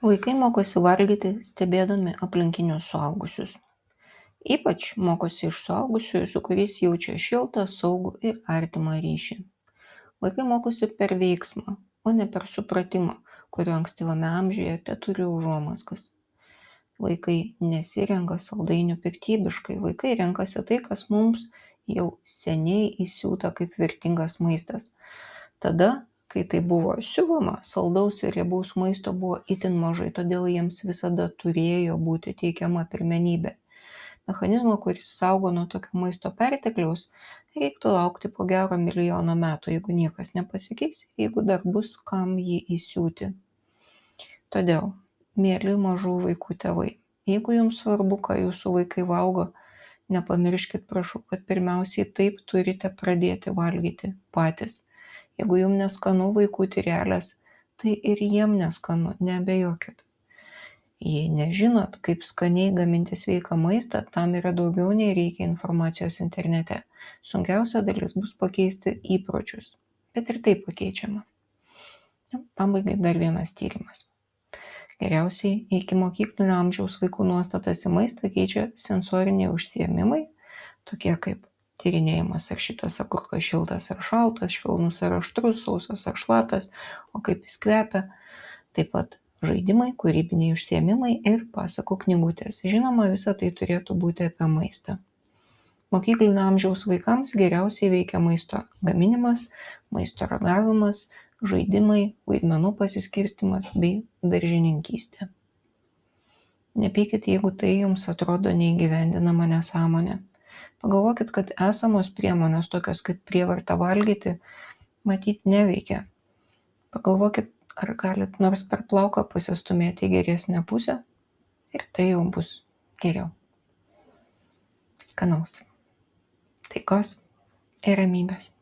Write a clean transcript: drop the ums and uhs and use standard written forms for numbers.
Vaikai mokosi valgyti stebėdami aplinkinius suaugusius. Ypač mokosi iš suaugusiųjų, su kuriais jaučia šiltą, saugų ir artimą ryšį. Vaikai mokosi per veiksmą, o ne per supratimą, kurio ankstyvame amžiuje teturi užuomazgas. Vaikai nesirenka saldainių piktybiškai, vaikai renkasi tai, kas mums jau seniai įsiūta kaip vertingas maistas. Tada, kai tai buvo siuvama, saldaus ir riebaus maisto buvo itin mažai, todėl jiems visada turėjo būti teikiama pirmenybė. Mechanizmo, kuris saugo nuo tokio maisto pertekliaus, reiktų laukti po gero 1 milijono metų, jeigu niekas nepasikeis, jeigu dar bus kam jį įsiūti. Todėl, mieli mažų vaikų tėvai, jeigu jums svarbu, ką jūsų vaikai valgo, nepamirškit, prašau, kad pirmiausiai taip turite pradėti valgyti patys. Jeigu jums neskanu vaikų tyrelės, tai ir jiem neskanu, neabejokit. Jei nežinot, kaip skaniai gaminti sveiką maistą, tam yra daugiau nei reikia informacijos internete. Sunkiausia dalis bus pakeisti įpročius, bet ir tai pakeičiama. Pabaigai dar vienas tyrimas. Geriausiai iki mokyklinio amžiaus vaikų nuostatas į maistą keičia sensoriniai užsiėmimai, tokie kaip tyrinėjimas, ar šitas agurkas šiltas ar šaltas, švelnus ar aštrus, sausas ar šlapias, o kaip jis kvepia. Taip pat žaidimai, kūrybiniai užsiėmimai ir pasakų knygutės. Žinoma, visa tai turėtų būti apie maistą. Mokyklinio amžiaus vaikams geriausiai veikia maisto gaminimas, maisto ragavimas, žaidimai, vaidmenų pasiskirstimas bei daržininkystė. Nepykit, jeigu tai jums atrodo neįgyvendinama nesąmonė. Pagalvokit, kad esamos priemonės, tokios kaip prievarta valgyti, matyt neveikia. Pagalvokit, ar galit nors per plauką pasistumėti į geresnę pusę ir tai jau bus geriau. Skanaus. Taikos ir ramybės.